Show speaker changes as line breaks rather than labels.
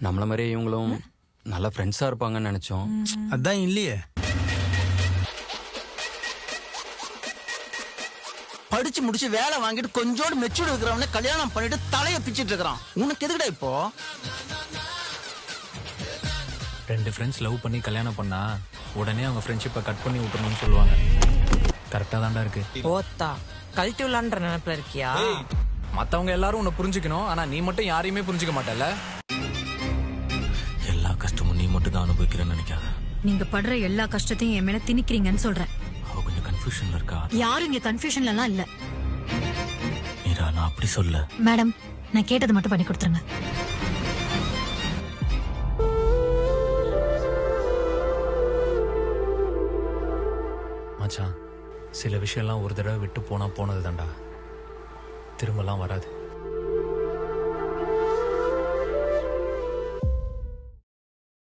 நம்மள மாதிரியே இவங்களும் நல்ல ஃப்ரெண்ட்ஸா இருப்பாங்கன்னு நினைச்சோம்.
அதான் இல்லையே. படிச்சு முடிச்சு வேலை வாங்கிட்டு கொஞ்சோடு மெச்சூர்ட் இருக்கிறவனே கல்யாணம் பண்ணிட்டு தலையை பிச்சிட்டு இருக்கிறான். உனக்கு எதுக்குடா இப்போ?
2 ஃப்ரெண்ட்ஸ் லவ் பண்ணி கல்யாணம் பண்ணா உடனே அவங்க ஃப்ரெண்ட்ஷிப்பை கட் பண்ணி விட்டுறணும்னு சொல்லுவாங்க. கரெக்டா தான்டா இருக்கு.
ஓத்தா கல்டிவ்லான்ற நினைப்புல இருக்கியா?
மத்தவங்க எல்லாரும் உன்னை புரிஞ்சுக்கணும், ஆனா நீ மட்டும் யாரையுமே புரிஞ்சுக்க மாட்டல. எல்லா கஷ்டமும் நீ மட்டும் தான் அனுபவிக்கிறேன்னு நினைக்காத.
நீங்க படுற எல்லா கஷ்டத்தையும் என் மேல திணிக்கிறீங்கன்னு சொல்றேன்.
அவ கொஞ்சம் கன்ஃபியூஷன்ல இருக்கா.
யாரும் இங்க கன்ஃபியூஷன்ல எல்லாம் இல்ல.
மீரா, நான் அப்படி சொல்ல.
மேடம், நான் கேட்டது மட்டும் பண்ணி கொடுத்துருங்க.
மச்சான், சில விஷயம்லாம் ஒரு தடவை விட்டு போனா போனது தான்டா, திரும்பலாம் வராது.